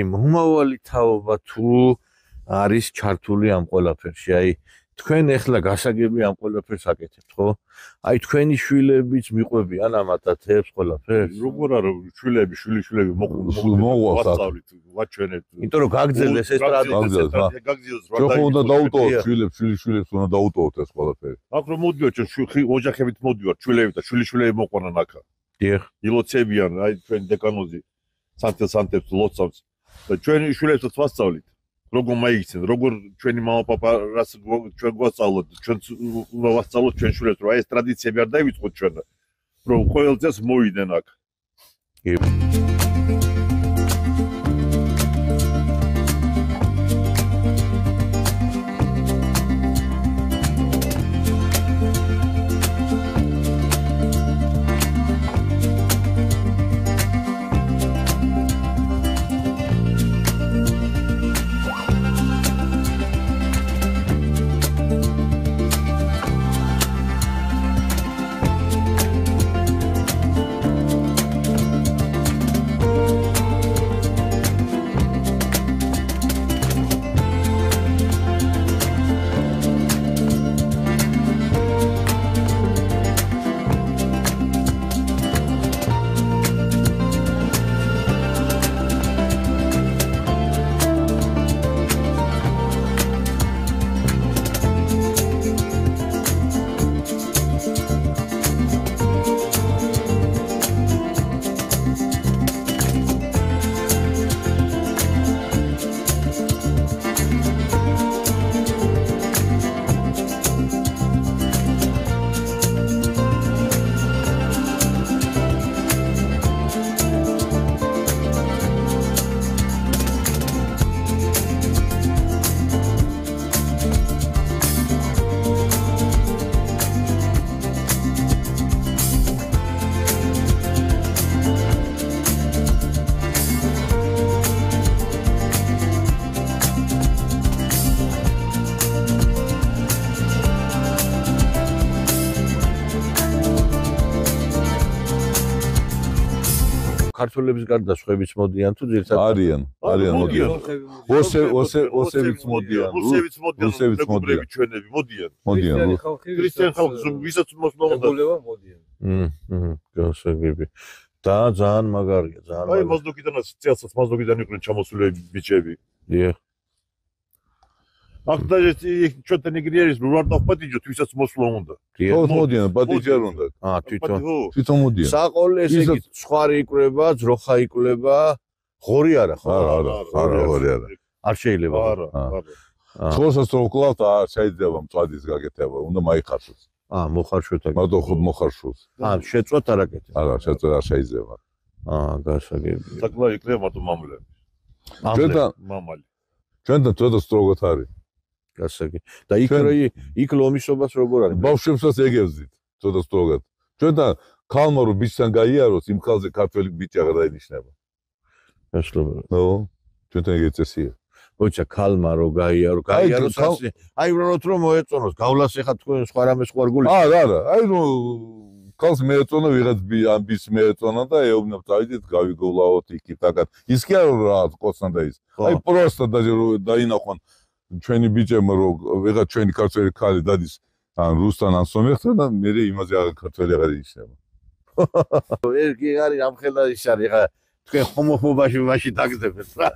მომავალი თაობა თუ არის ჩართული ამ ყველაფერში, აი თქვენ ეხლა გასაგები ამ ყველაფერს აკეთებთ, ხო? აი თქვენი შვილებიც მიყვებიან ამ ატათებს ყველაფერს? როგორ არა შვილები მოყვასწავლით, ვაჩვენეთ. იმიტომ რომ გაგძელეს ეს ტრადიცია. გაგძელეს რა ჩვენ უნდა დაუტოვოთ შვილებს უნდა დაუტოვოთ ეს ყველაფერი. აქ რომ მოდიოთ ჩვენ ოჯახებით მოდივართ შვილები და შვილები მოყვანან აქ. დიახ. ილოცებიან აი ჩვენ დეკანოზი სანტებს ლოცავს და ჩვენი შვილებსაც ვასწავლით. როგორ მაიქცენ, როგორ ჩვენი მამაპაპა რას ჩვენ გვასწავლოთ, ჩვენ უნდა ვასწავლოთ ჩვენ შვილებს, რომ აი ეს ტრადიციები არ დაივიწყოთ ჩვენ, რომ ყოველ წელს მოვიდნენ აქ. ქართველების გარდა სხვაებიც მოდიან თუ ძირითადად არიან მოდიან. ოსებიც მოდიან, რუსებიც მოდიან, ჩვენები მოდიან. მოდიან. ქრისტიან ხალხი ვისაც მოსვლა უნდა. გასაგები. და ძალიან მაგარია, ძალიან. აი მოზდოკიდანაც წელსაც მოზდოკიდან იყვნენ ჩამოსული ბიჭები. დიახ. აქ და ჩვენთან იგრი არის რომ არ დავპატიჯოთ ვისაც მოსვლა უნდა. თქო მოდიან, პატიჯი არ უნდა. თვითონ მოდიან. საყოლე ესე იგი სხვარი იკვრება, ძროხა იკვლება, ღორი არა ხო? არა, ღორი არა. არ შეიძლება. არა. თქოსაც რო ვკლავთ, არ შეიძლება მწვადის გაკეთება, უნდა მაიხარშოს. მოხარშოთ აქ. მარტო ხო მოხარშოს. შეწვათ არ აკეთებ. არა, შეწვა არ შეიძლება. გასაგები. საკლა იკრება მარტო მამლები. მამალი. ჩვენთან ცოტა სტროგოთ არის. გასაგები. და იქ ლომისობას როგორ არის? ბავშვებსაც ეგევზით, ცოტა სტროგად. ჩვენთან ქალმა რო ბიჭთან გაიაროს, იმ ხალხზე ქართველი ბიჭი აღარ დაინიშნება. გასლობა. ნო, ჩვენთან ეგ წესია. ოჩა ქალმა რო გაიაროს, აი რომ მოეწონოს, გავლას ეხა თქვენ სხვა რამე სხვა რგული. არა, აი რომ ქალს მეეწონა ვიღაც ამ ბიჭს მეეწონა და ეუბნებ წავიდეთ გავიგოვლაოთ იქით აკად. ის კი არა რა ყოცნა და ის. აი პროსტა დაინახვან ჩვენი ბიჭებმა რომ ვიღაც ჩვენი ქართველი ქალი დადის ან რუსთან ან სომეხთან და მე იმაზე აღარ ქართველი აღარ ინიშნება. ერთი არის ამხელა ის არის ხა თქვენ ჰომოფობაში მაშინ დაგდებთ რა.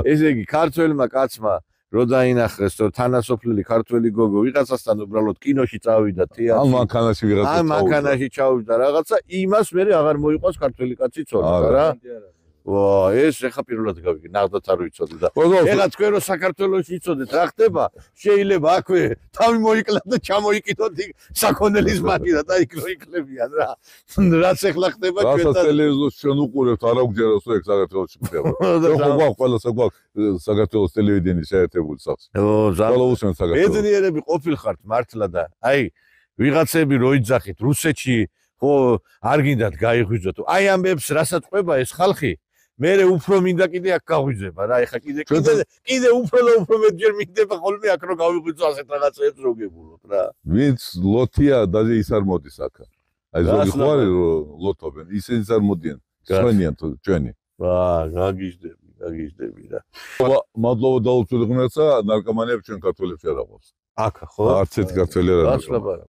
ესე იგი ქართველმა კაცმა რო დაინახეს რომ თანასოფლელი ქართველი გოგო ვიღაცასთან უბრალოდ კინოში წავიდა თეატრში. ან მანქანაში ვიღაცა წავიდა. ან მანქანაში ჩავიდა რაღაცა იმას მე აღარ მოიყვანს ქართველი კაცი ცოტა რა. ვა, ეს ეხა პირველად გავიგე, ნახდათ არ ვიცოდი და ეხა თქვენ რო საქართველოში იცოდეთ რა ხდება, შეიძლება აქვე თავი მოიკლათ და ჩამოიკიდოთ საქონელის მანქანა და იქ რო იქნებიან რა. რაც ეხლა ხდება ჩვენთან. რასაც ტელევიზორს ჩვენ უყურებთ, არა უგჯეროს რომ ეგ საქართველოში ხდება. ხო ყველა საქართველოს ტელევიზიონი შეერთებული სახს. ბედნიერები ყოფილხართ მართლა და აი ვიღაცები რო იძახით რუსეთში ხო არ გინდათ გაიღვიძოთ. აი ამბებს რასაც ყვება ეს ხალხი მერე უფრო მინდა კიდე აქ გაღვიძება რა ეხა კიდე უფრო და უფრო მეტჯერ მინდება ხოლმე აქ რომ გავიღვიძო ასეთ რაღაცებს რო გებულოთ რა. ვინც ლოთია და ის არ მოდის აქ. აი ზოგი ხო არის რომ ლოთობენ, ისინი არ მოდიან. სხვენიან თუ ჩვენი. გაგიჟდები. გაგიჟდები რა. მადლობა დაუწვევ ღმერთსა, ნარკომანიებს ჩვენ ქართველებს არ აღვავს. აქა ხო? არც ერთი ქართველი არ არის. გასლაბარა.